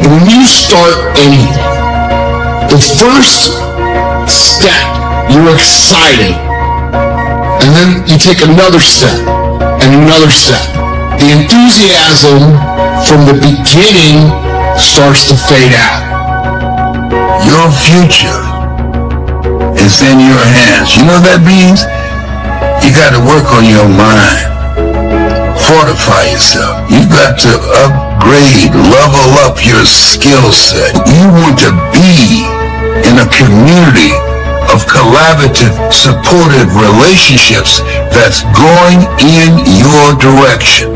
when you start anything, the first step, you're excited. And then you take another step and another step. The enthusiasm from the beginning starts to fade out. Your future is in your hands. You know what that means? You got to work on your mind. Fortify yourself. You've got to upgrade, level up your skill set. You want to be in a community of collaborative, supportive relationships that's going in your direction.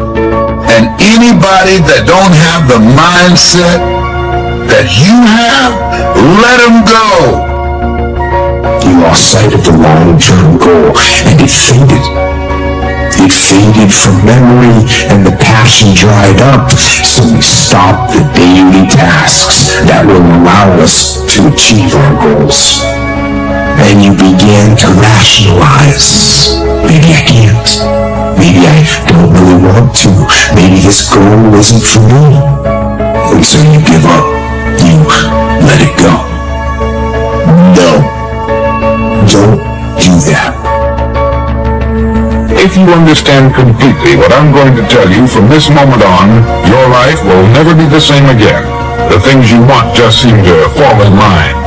And anybody that don't have the mindset that you have, let them go. You lost sight of the long-term goal, and it faded. It faded from memory, and the passion dried up, so we stopped the daily tasks that will allow us to achieve our goals. And you began to rationalize. Maybe I can't. Maybe I don't really want to. Maybe this goal isn't for me. And so you give up. You let it go. No. Don't do that. If you understand completely what I'm going to tell you from this moment on, your life will never be the same again. The things you want just seem to fall in line.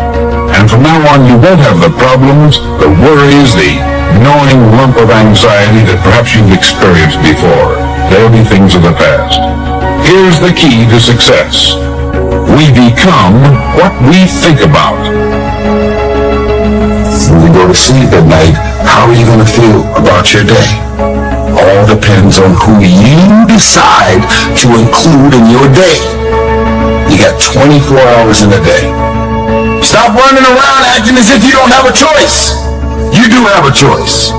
And from now on, you won't have the problems, the worries, the gnawing lump of anxiety that perhaps you've experienced before. They'll be things of the past. Here's the key to success. We become what we think about. When you go to sleep at night, how are you going to feel about your day? All depends on who you decide to include in your day. You got 24 hours in a day. Stop running around acting as if you don't have a choice. You do have a choice.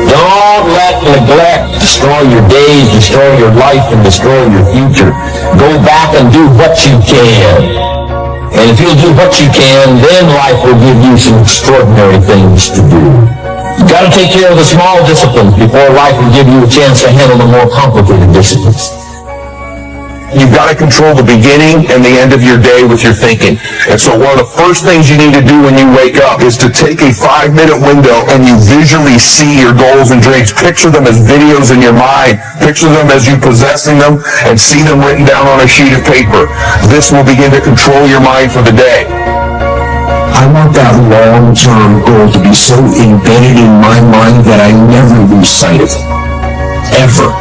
Don't let neglect destroy your days, destroy your life, and destroy your future. Go back and do what you can. And if you'll do what you can, then life will give you some extraordinary things to do. You got to take care of the small disciplines before life will give you a chance to handle the more complicated disciplines. You've got to control the beginning and the end of your day with your thinking. And so one of the first things you need to do when you wake up is to take a 5-minute window and you visually see your goals and dreams. Picture them as videos in your mind. Picture them as you possessing them and see them written down on a sheet of paper. This will begin to control your mind for the day. I want that long-term goal to be so embedded in my mind that I never lose sight of it. Ever.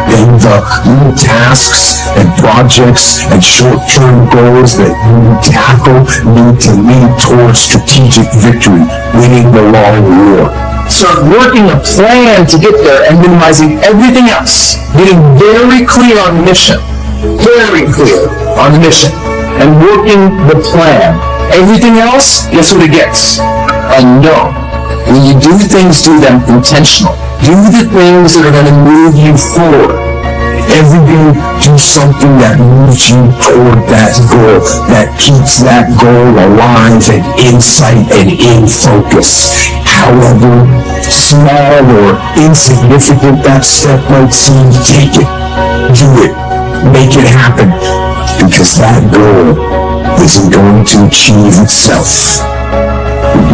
And the little tasks and projects and short-term goals that you tackle need to lead towards strategic victory, winning the long war. Start working a plan to get there and minimizing everything else. Getting very clear on the mission. Very clear on the mission. And working the plan. Everything else, guess what it gets? A no. When you do things, do them intentional. Do the things that are going to move you forward. Every day, do something that moves you toward that goal, that keeps that goal alive and in sight and in focus. However small or insignificant that step might seem, take it. Do it. Make it happen. Because that goal isn't going to achieve itself.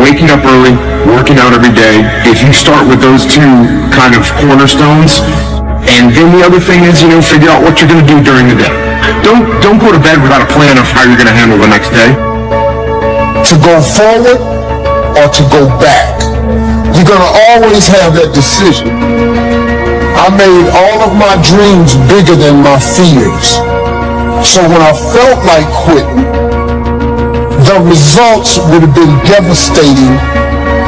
Waking up early, working out every day, if you start with those two kind of cornerstones, and then the other thing is, figure out what you're going to do during the day. Don't go to bed without a plan of how you're going to handle the next day. To go forward or to go back. You're going to always have that decision. I made all of my dreams bigger than my fears. So when I felt like quitting, the results would have been devastating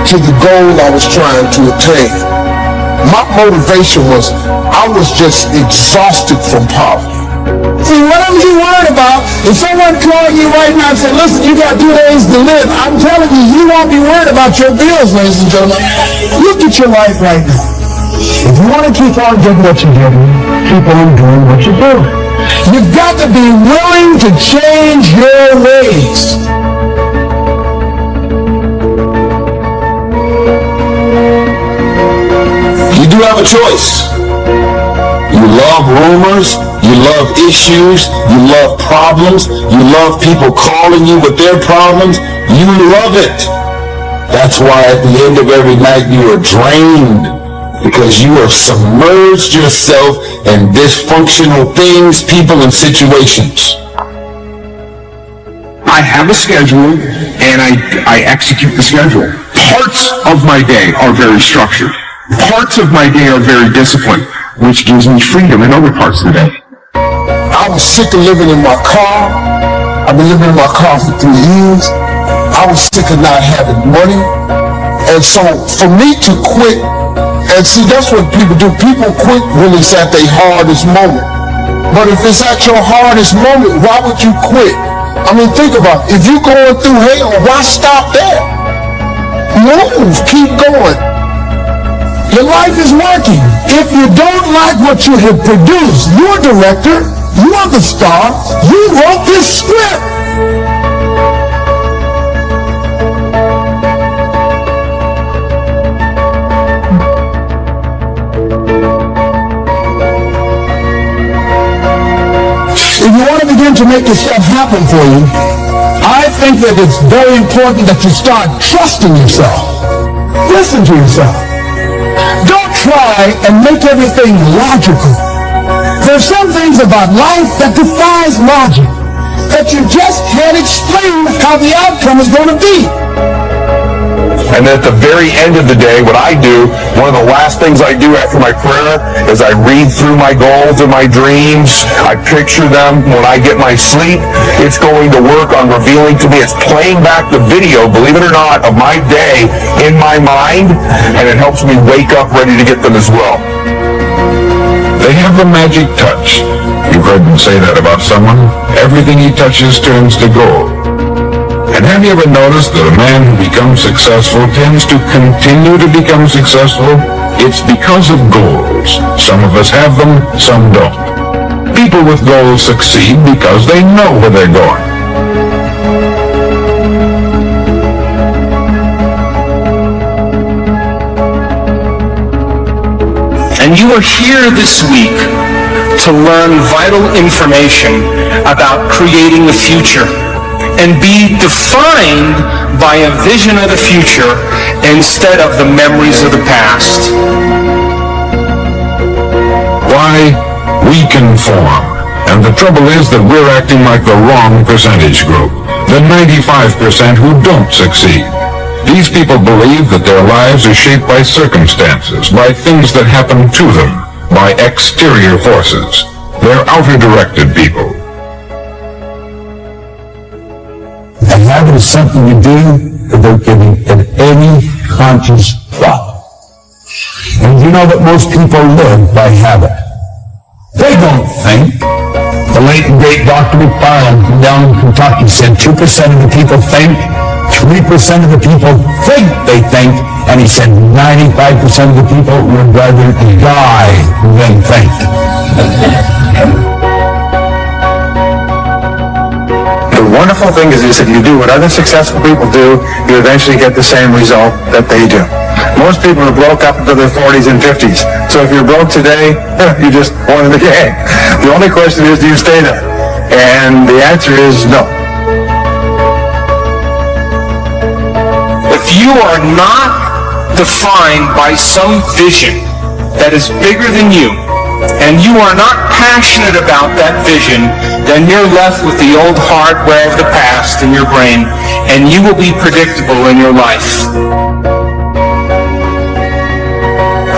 to the goal I was trying to attain. My motivation was, I was just exhausted from poverty. See, what are you worried about? If someone called you right now and said, listen, you got 2 days to live, I'm telling you, you won't be worried about your bills, ladies and gentlemen. Look at your life right now. If you want to keep on doing what you're doing, keep on doing what you're doing. You've got to be willing to change your ways. You do have a choice. You love rumors You love issues. You love problems. You love people calling you with their problems. You love it. That's why at the end of every night you are drained, because you have submerged yourself in dysfunctional things, people, and situations. I have a schedule, and I execute the schedule. Parts of my day are very structured. Parts of my day are very disciplined, which gives me freedom in other parts of the day. I was sick of living in my car. I've been living in my car for 3 years. I was sick of not having money. And so for me to quit, and see, that's what people do. People quit when it's at their hardest moment. But if it's at your hardest moment, why would you quit? I mean, think about it. If you're going through hell, why stop there? Move, keep going. Your life is working. If you don't like what you have produced, you're a director, you're the star, you wrote this script. If you want to begin to make this stuff happen for you, I think that it's very important that you start trusting yourself. Listen to yourself. Don't try and make everything logical. There's some things about life that defies logic, that you just can't explain how the outcome is going to be. And then at the very end of the day, what I do, one of the last things I do after my prayer is I read through my goals and my dreams. I picture them when I get my sleep. It's going to work on revealing to me. It's playing back the video, believe it or not, of my day in my mind, and it helps me wake up ready to get them as well. They have the magic touch. You've heard them say that about someone. Everything he touches turns to gold. And have you ever noticed that a man who becomes successful tends to continue to become successful? It's because of goals. Some of us have them, some don't. People with goals succeed because they know where they're going. And you are here this week to learn vital information about creating the future and be defined by a vision of the future instead of the memories of the past. Why? We conform. And the trouble is that we're acting like the wrong percentage group, the 95% who don't succeed. These people believe that their lives are shaped by circumstances, by things that happen to them, by exterior forces. They're outer-directed people. A habit is something you do without giving it any conscious thought. And you know that most people live by habit. They don't think. The late and great Dr. McFarland from down in Kentucky said 2% of the people think, 3% of the people think they think, and he said 95% of the people would rather die than think. The wonderful thing is if you do what other successful people do, you eventually get the same result that they do. Most people are broke up into their 40s and 50s. So if you're broke today, you just won the game. The only question is, do you stay there? And the answer is no. If you are not defined by some vision that is bigger than you, and you are not passionate about that vision, then you're left with the old hardware of the past in your brain, and you will be predictable in your life.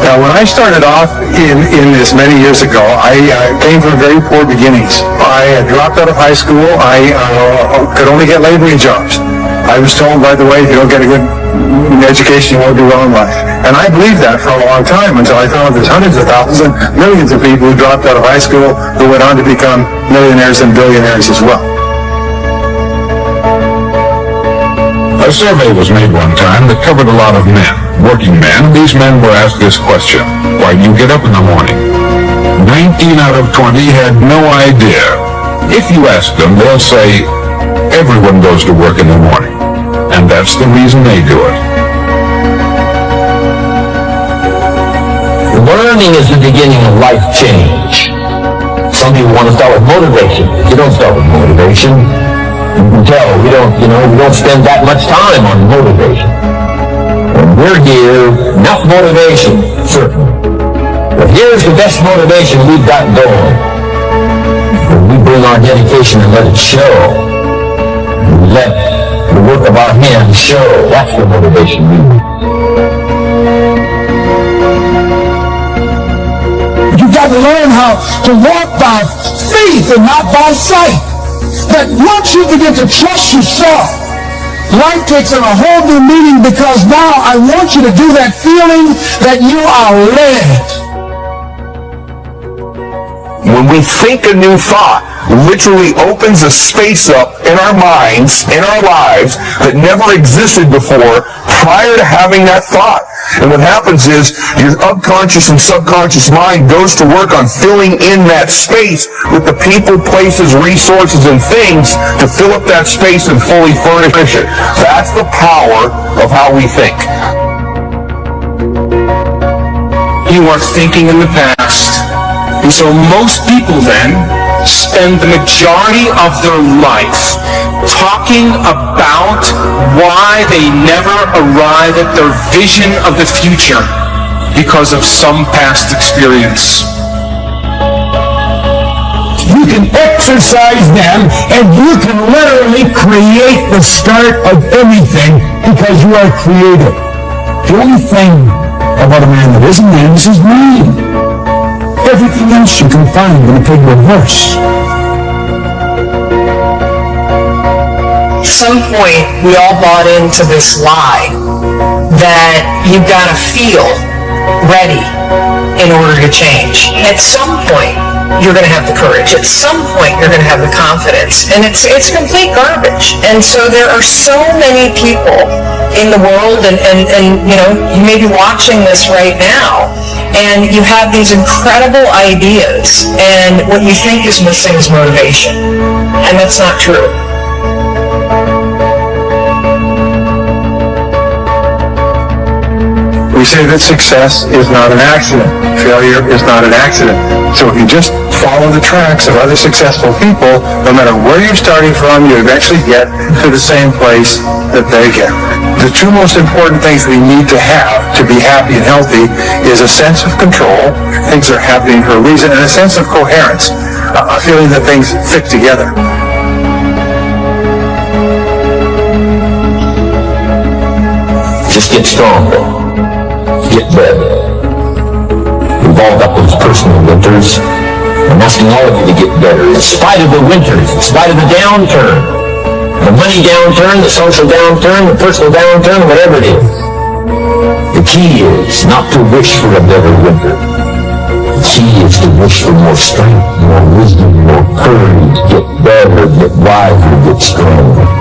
Now, when I started off in this many years ago, I came from very poor beginnings. I dropped out of high school. I could only get laboring jobs. I was told, by the way, if you don't get a good education, you won't do well in life. And I believed that for a long time until I found there's hundreds of thousands, millions of people who dropped out of high school who went on to become millionaires and billionaires as well. A survey was made one time that covered a lot of men, working men. These men were asked this question: why do you get up in the morning? 19 out of 20 had no idea. If you ask them, they'll say, everyone goes to work in the morning, and that's the reason they do it. Learning is the beginning of life change. Some people want to start with motivation. You don't start with motivation. You can tell we don't spend that much time on motivation. And we're here, not motivation, certainly. But here's the best motivation we've got going. When we bring our dedication and let it show. We let the work of our hands show. That's the motivation we need. You got to learn how to walk by faith and not by sight. That once you begin to trust yourself, life takes on a whole new meaning, because now I want you to do that feeling that you are led. When we think a new thought, literally opens a space up in our minds, in our lives, that never existed before prior to having that thought. And what happens is your unconscious and subconscious mind goes to work on filling in that space with the people, places, resources, and things to fill up that space and fully furnish it. That's the power of how we think. You are thinking in the past. And so most people then spend the majority of their life talking about why they never arrive at their vision of the future because of some past experience. You can exercise them, and you can literally create the start of anything because you are creative. The only thing about a man that isn't man is his mind. Everything else you can find in a pig reverse. At some point, we all bought into this lie that you've got to feel ready in order to change. At some point, you're going to have the courage. At some point, you're going to have the confidence. And it's complete garbage. And so there are so many people in the world, and you may be watching this right now, and you have these incredible ideas, and what you think is missing is motivation. And that's not true. We say that success is not an accident. Failure is not an accident. So if you just follow the tracks of other successful people, no matter where you're starting from, you eventually get to the same place that they get. The two most important things we need to have to be happy and healthy is a sense of control, things are happening for a reason, and a sense of coherence, a feeling that things fit together. Just get stronger. Get better. We've all got those personal winters. I'm asking all of you to get better in spite of the winters, in spite of the downturn, the money downturn, the social downturn, the personal downturn, whatever it is. The key is not to wish for a better winter. The key is to wish for more strength, more wisdom, more courage, get better, get wiser, get stronger.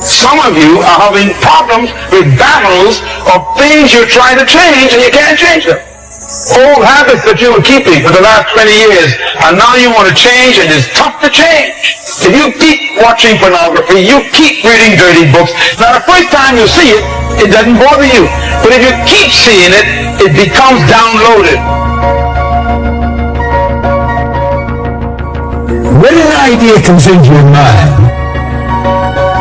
Some of you are having problems with battles of things you're trying to change and you can't change them. Old habits that you were keeping for the last 20 years and now you want to change and it's tough to change. If you keep watching pornography, you keep reading dirty books, now the first time you see it, it doesn't bother you. But if you keep seeing it, it becomes downloaded. When an idea comes into your mind,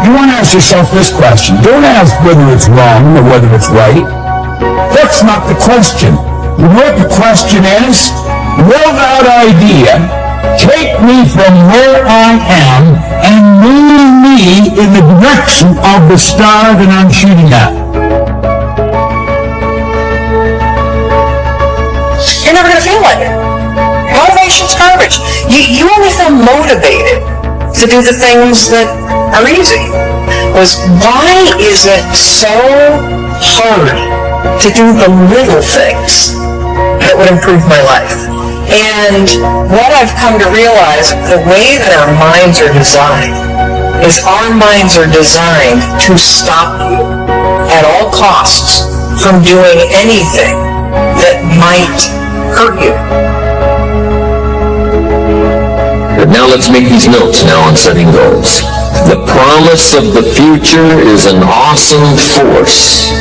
you want to ask yourself this question. Don't ask whether it's wrong or whether it's right. That's not the question. You know what the question is? Will that idea take me from where I am and move me in the direction of the star that I'm shooting at? You're never going to feel like it. Motivation's garbage. You only feel motivated to do the things that are easy. Was why is it so hard to do the little things that would improve my life? And what I've come to realize, the way that our minds are designed is our minds are designed to stop you at all costs from doing anything that might hurt you. But now let's make these notes now on setting goals. The promise of the future is an awesome force.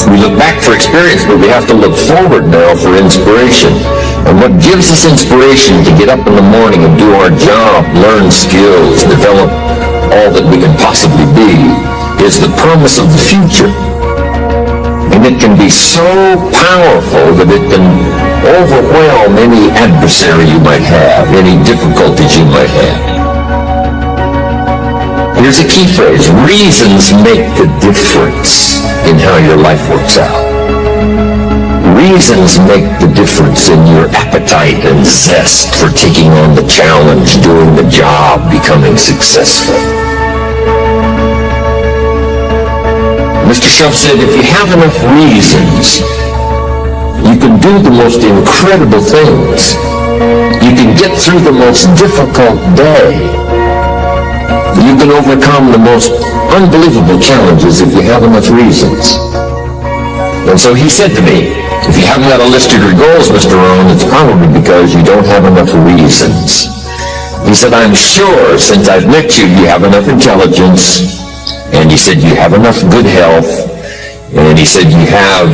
We look back for experience, but we have to look forward now for inspiration. And what gives us inspiration to get up in the morning and do our job, learn skills, develop all that we can possibly be, is the promise of the future. And it can be so powerful that it can overwhelm any adversary you might have, any difficulties you might have. Here's a key phrase: reasons make the difference in how your life works out. Reasons make the difference in your appetite and zest for taking on the challenge, doing the job, becoming successful. Mr. Shelf said, if you have enough reasons, you can do the most incredible things. You can get through the most difficult day. You can overcome the most unbelievable challenges if you have enough reasons. And so he said to me, if you haven't got a list of your goals, Mr. Rohn, it's probably because you don't have enough reasons. He said, I'm sure since I've met you, you have enough intelligence. And he said, you have enough good health. And he said, you have,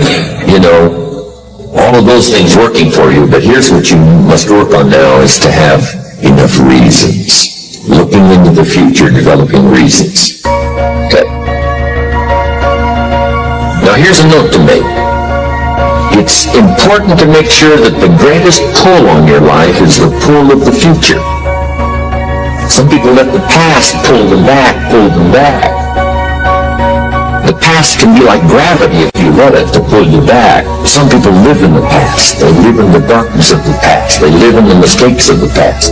all of those things working for you. But here's what you must work on now is to have enough reasons. Looking into the future, developing reasons. Okay. Now here's a note to make. It's important to make sure that the greatest pull on your life is the pull of the future. Some people let the past pull them back. The past can be like gravity if you let it to pull you back. Some people live in the past. They live in the darkness of the past. They live in the mistakes of the past.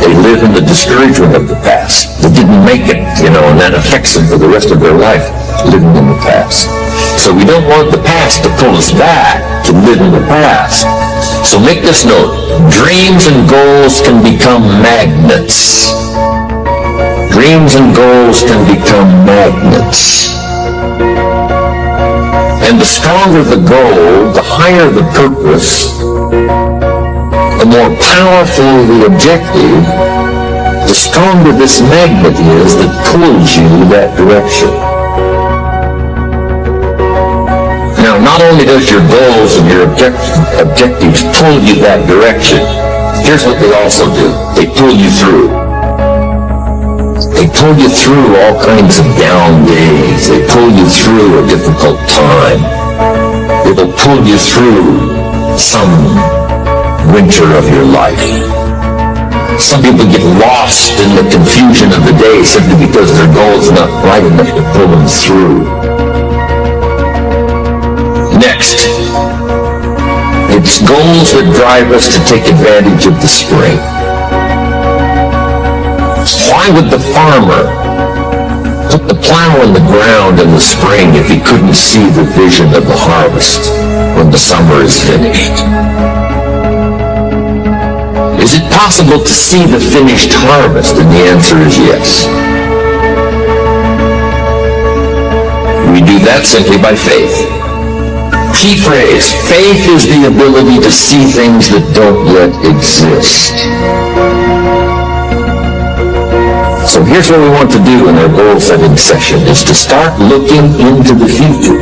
They live in the discouragement of the past. They didn't make it, and that affects them for the rest of their life, living in the past. So we don't want the past to pull us back to live in the past. So make this note: dreams and goals can become magnets. Dreams and goals can become magnets. And the stronger the goal, the higher the purpose, the more powerful the objective, the stronger this magnet is that pulls you that direction. Now, not only does your goals and your objectives pull you that direction, here's what they also do. They pull you through. They pull you through all kinds of down days. They pull you through a difficult time. It'll pull you through some winter of your life. Some people get lost in the confusion of the day simply because their goal is not bright enough to pull them through. Next, it's goals that drive us to take advantage of the spring. Why would the farmer put the plow in the ground in the spring if he couldn't see the vision of the harvest when the summer is finished? Is it possible to see the finished harvest? And the answer is yes. We do that simply by faith. Key phrase: faith is the ability to see things that don't yet exist. So here's what we want to do in our goal-setting session, is to start looking into the future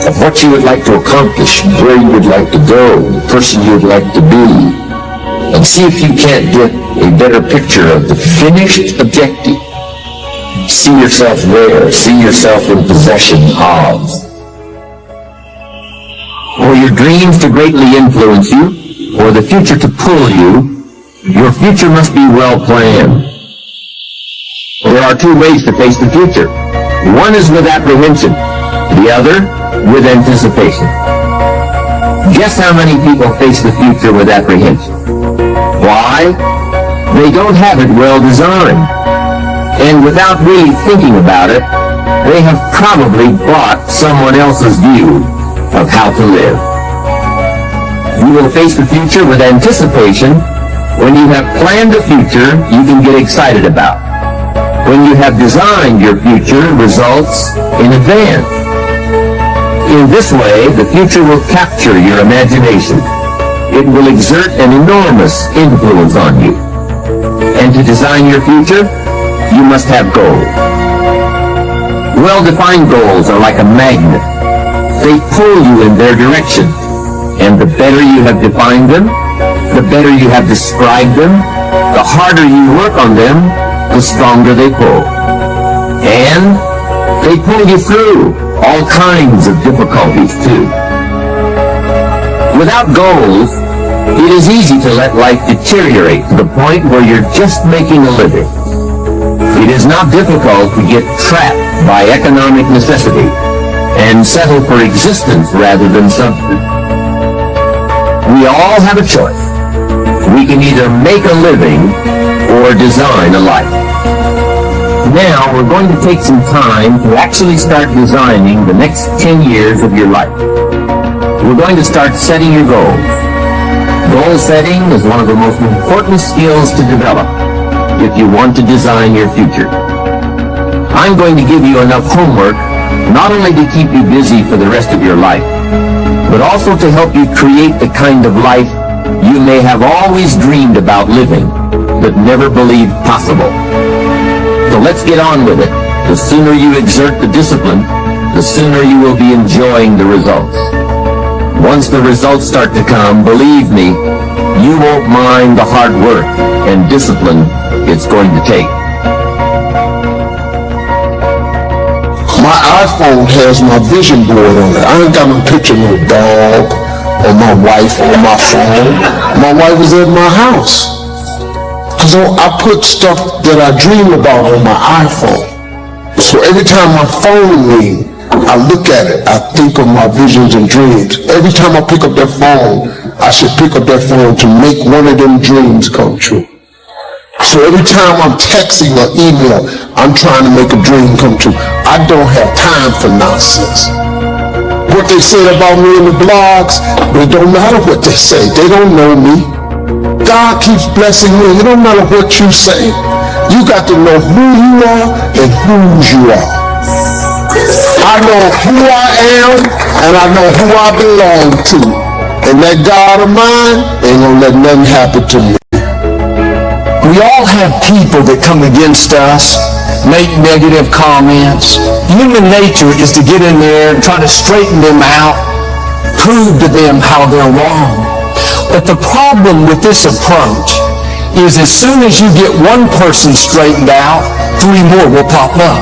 of what you would like to accomplish, where you would like to go, the person you would like to be, and see if you can't get a better picture of the finished objective. See yourself there. See yourself in possession of. For your dreams to greatly influence you, or the future to pull you, your future must be well planned. There are two ways to face the future. One is with apprehension, the other with anticipation. Guess how many people face the future with apprehension? Why? They don't have it well designed. And without really thinking about it, they have probably bought someone else's view of how to live. You will face the future with anticipation when you have planned a future you can get excited about. When you have designed your future results in advance. In this way, the future will capture your imagination. It will exert an enormous influence on you. And to design your future, you must have goals. Well-defined goals are like a magnet. They pull you in their direction. And the better you have defined them, the better you have described them, the harder you work on them, the stronger they pull. And they pull you through all kinds of difficulties too. Without goals, it is easy to let life deteriorate to the point where you're just making a living. It is not difficult to get trapped by economic necessity and settle for existence rather than substance. We all have a choice. We can either make a living or design a life. Now we're going to take some time to actually start designing the next 10 years of your life. We're going to start setting your goals. Goal setting is one of the most important skills to develop if you want to design your future. I'm going to give you enough homework not only to keep you busy for the rest of your life, but also to help you create the kind of life you may have always dreamed about living, but never believed possible. So let's get on with it. The sooner you exert the discipline, the sooner you will be enjoying the results. Once the results start to come, believe me, you won't mind the hard work and discipline it's going to take. My iPhone has my vision board on it. I ain't got no picture of no dog or my wife on my phone. My wife is at my house. So I put stuff that I dream about on my iPhone. So every time my phone rings, I look at it, I think of my visions and dreams. Every time I pick up that phone, I should pick up that phone to make one of them dreams come true. So every time I'm texting or email, I'm trying to make a dream come true. I don't have time for nonsense. What they said about me in the blogs, it don't matter what they say. They don't know me. God keeps blessing me. It don't matter what you say. You got to know who you are and whose you are. I know who I am and I know who I belong to. And that God of mine ain't gonna let nothing happen to me. We all have people that come against us, make negative comments. Human nature is to get in there and try to straighten them out, prove to them how they're wrong. But the problem with this approach is as soon as you get one person straightened out, 3 more will pop up.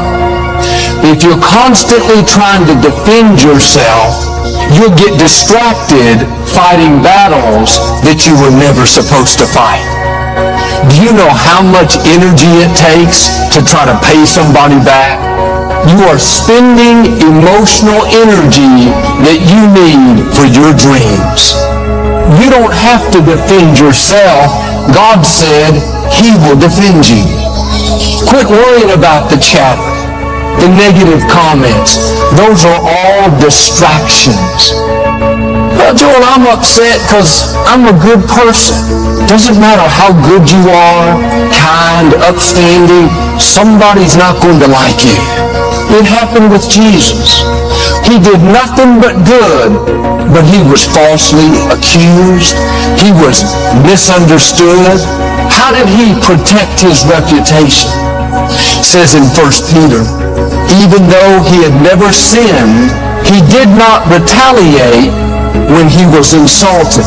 If you're constantly trying to defend yourself, you'll get distracted fighting battles that you were never supposed to fight. Do you know how much energy it takes to try to pay somebody back? You are spending emotional energy that you need for your dreams. You don't have to defend yourself. God said He will defend you. Quit worrying about the chatter, the negative comments. Those are all distractions. Well, Joel, I'm upset because I'm a good person. Doesn't matter how good you are, kind, upstanding, somebody's not going to like you. It happened with Jesus. He did nothing but good, but he was falsely accused. He was misunderstood. How did he protect his reputation? It says in 1 Peter, even though he had never sinned, he did not retaliate when he was insulted.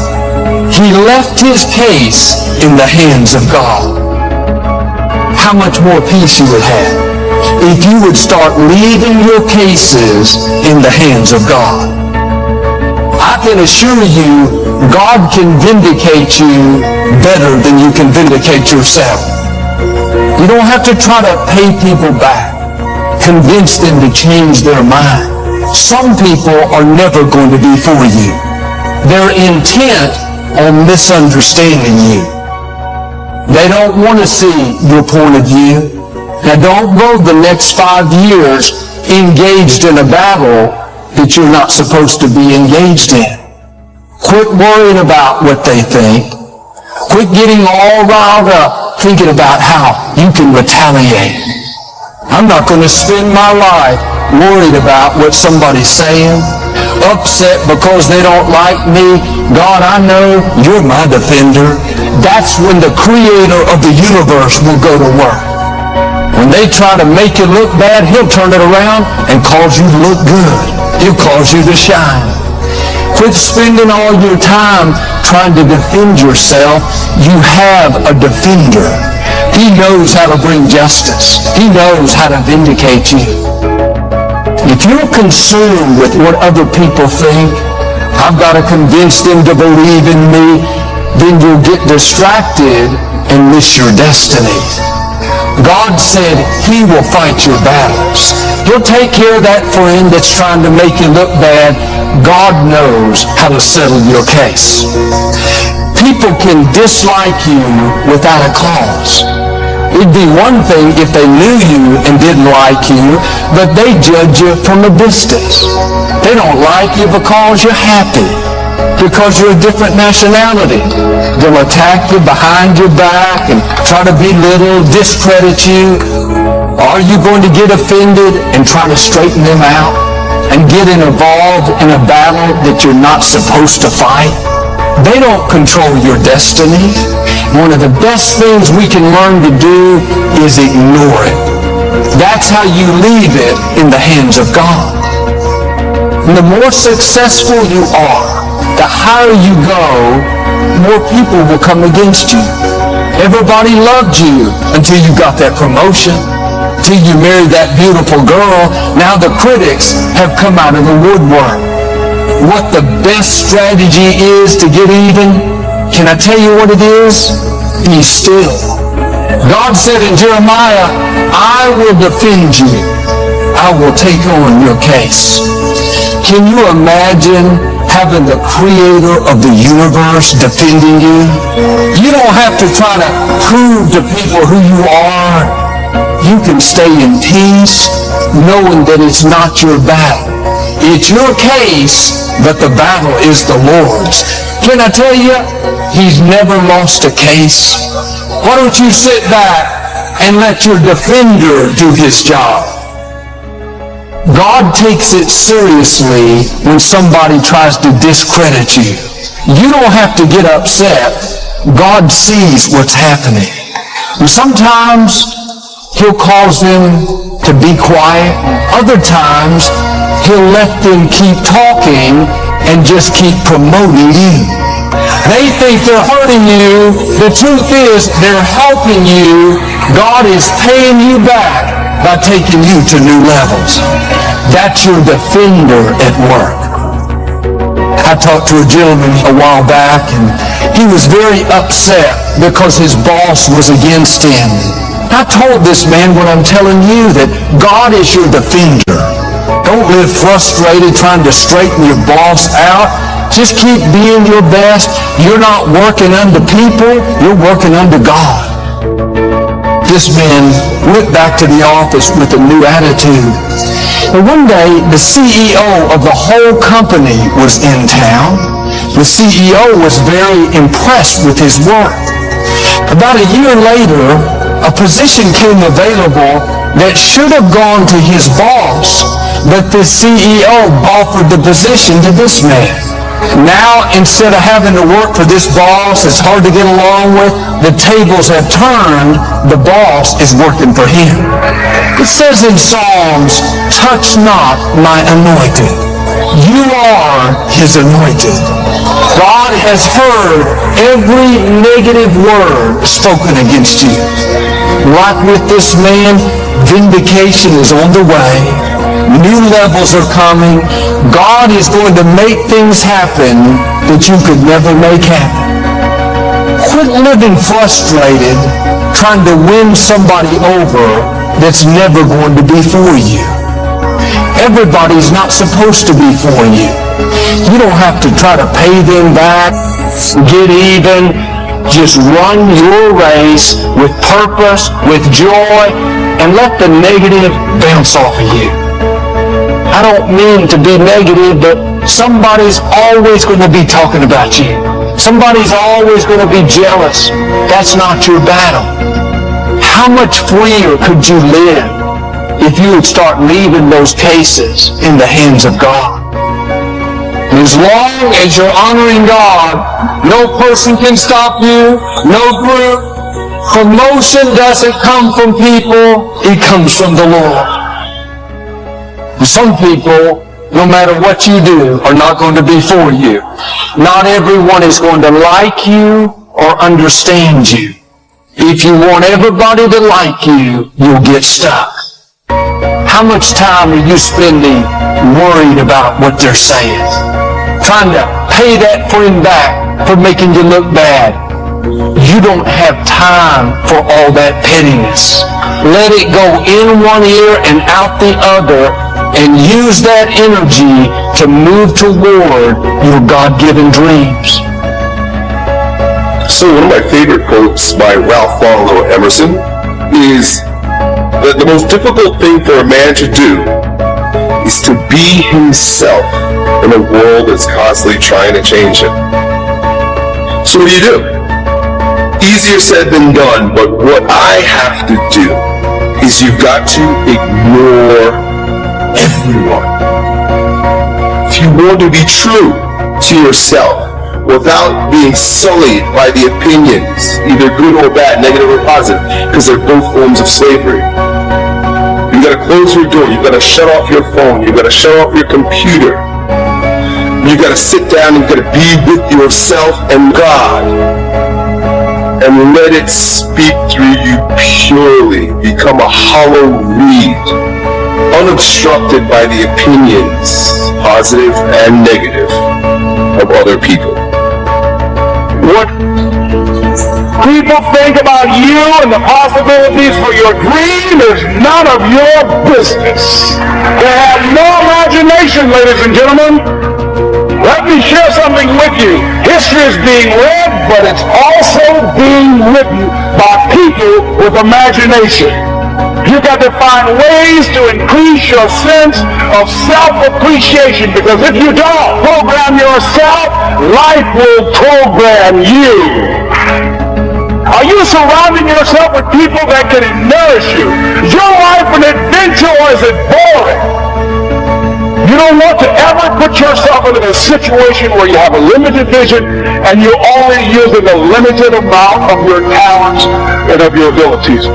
He left his case in the hands of God. How much more peace you would have if you would start leaving your cases in the hands of God. I can assure you, God can vindicate you better than you can vindicate yourself. You don't have to try to pay people back, convince them to change their mind. Some people are never going to be for you. They're intent on misunderstanding you. They don't want to see your point of view. Now don't go the next 5 years engaged in a battle that you're not supposed to be engaged in. Quit worrying about what they think. Quit getting all riled up thinking about how you can retaliate. I'm not going to spend my life worried about what somebody's saying upset because they don't like me, God, I know you're my defender. That's when the creator of the universe will go to work. When they try to make you look bad, he'll turn it around and cause you to look good. He'll cause you to shine. Quit spending all your time trying to defend yourself. You have a defender. He knows how to bring justice. He knows how to vindicate you. If you're consumed with what other people think, I've got to convince them to believe in me, then you'll get distracted and miss your destiny. God said he will fight your battles. He'll take care of that friend that's trying to make you look bad. God knows how to settle your case. People can dislike you without a cause. It'd be one thing if they knew you and didn't like you, but they judge you from a distance. They don't like you because you're happy, because you're a different nationality. They'll attack you behind your back and try to belittle, discredit you. Are you going to get offended and try to straighten them out and get involved in a battle that you're not supposed to fight? They don't control your destiny. One of the best things we can learn to do is ignore it. That's how you leave it in the hands of God. And the more successful you are, the higher you go, more people will come against you. Everybody loved you until you got that promotion, till you married that beautiful girl. Now the critics have come out of the woodwork. What the best strategy is to get even, can I tell you what it is? Be still. God said in Jeremiah, I will defend you. I will take on your case. Can you imagine having the creator of the universe defending you? You don't have to try to prove to people who you are. You can stay in peace knowing that it's not your battle. It's your case, but the battle is the Lord's. Can I tell you, he's never lost a case. Why don't you sit back and let your defender do his job? God takes it seriously when somebody tries to discredit you. You don't have to get upset. God sees what's happening. And sometimes he'll cause them to be quiet. Other times he'll let them keep talking and just keep promoting you. They think they're hurting you. The truth is they're helping you. God is paying you back by taking you to new levels. That's your defender at work. I talked to a gentleman a while back, and he was very upset because his boss was against him. I told this man what I'm telling you, that God is your defender. Don't live frustrated trying to straighten your boss out. Just keep being your best. You're not working under people, you're working under God. This man went back to the office with a new attitude. And one day, the CEO of the whole company was in town. The CEO was very impressed with his work. About a year later, a position came available that should have gone to his boss, but the CEO offered the position to this man. Now, instead of having to work for this boss that's hard to get along with, the tables have turned. The boss is working for him. It says in Psalms, touch not my anointed. You are his anointed. God has heard every negative word spoken against you. Like with this man, vindication is on the way. New levels are coming. God is going to make things happen that you could never make happen. Quit living frustrated trying to win somebody over that's never going to be for you. Everybody's not supposed to be for you. You don't have to try to pay them back, get even. Just run your race with purpose, with joy, and let the negative bounce off of you. I don't mean to be negative, but somebody's always going to be talking about you. Somebody's always going to be jealous. That's not your battle. How much freer could you live if you would start leaving those cases in the hands of God? As long as you're honoring God, no person can stop you, no group. Promotion doesn't come from people, it comes from the Lord. Some people, no matter what you do, are not going to be for you. Not everyone is going to like you or understand you. If you want everybody to like you, you'll get stuck. How much time are you spending worried about what they're saying? Trying to pay that friend back for making you look bad. You don't have time for all that pettiness. Let it go in one ear and out the other, and use that energy to move toward your God-given dreams. So one of my favorite quotes by Ralph Waldo Emerson is that the most difficult thing for a man to do is to be himself in a world that's constantly trying to change him. So what do? Easier said than done, but what I have to do is you've got to ignore everyone. If you want to be true to yourself without being sullied by the opinions, either good or bad, negative or positive, because they're both forms of slavery. You gotta close your door, you gotta shut off your phone, you gotta shut off your computer. You gotta sit down and you gotta be with yourself and God. And let it speak through you purely. Become a hollow reed, unobstructed by the opinions, positive and negative, of other people. What people think about you and the possibilities for your dream is none of your business. They have no imagination, ladies and gentlemen. Let me share something with you. History is being read, but it's also being written by people with imagination. You've got to find ways to increase your sense of self-appreciation, because if you don't program yourself, life will program you. Are you surrounding yourself with people that can nourish you? Is your life an adventure, or is it boring? You don't want to ever put yourself into a situation where you have a limited vision and you're only using a limited amount of your talents and of your abilities.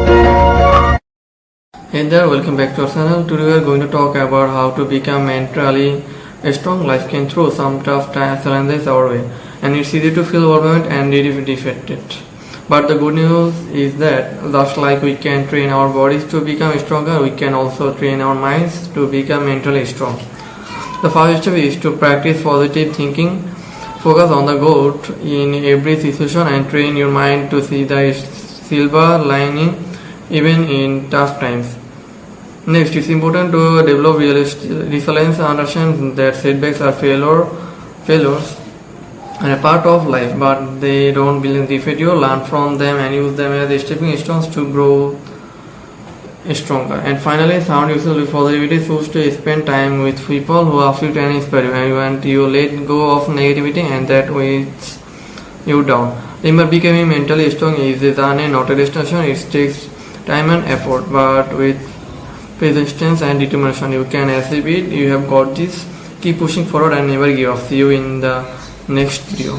Hey there, welcome back to our channel. Today we are going to talk about how to become mentally strong. Life can throw some tough challenges our way, and it's easy to feel overwhelmed and defeated. But the good news is that just like we can train our bodies to become stronger, we can also train our minds to become mentally strong. The first step is to practice positive thinking. Focus on the good in every situation and train your mind to see the silver lining even in tough times. Next, it's important to develop resilience and understand that setbacks are failures and a part of life, but they don't defeat you. Learn from them and use them as stepping stones to grow stronger. And finally, surround yourself with positivity. Choose to spend time with people who uplift and inspire you, and you let go of negativity and that weighs you down. Remember, becoming mentally strong is a journey, not a destination. It takes time and effort, but with persistence and determination, you can achieve it. You have got this. Keep pushing forward and never give up. See you in the next video.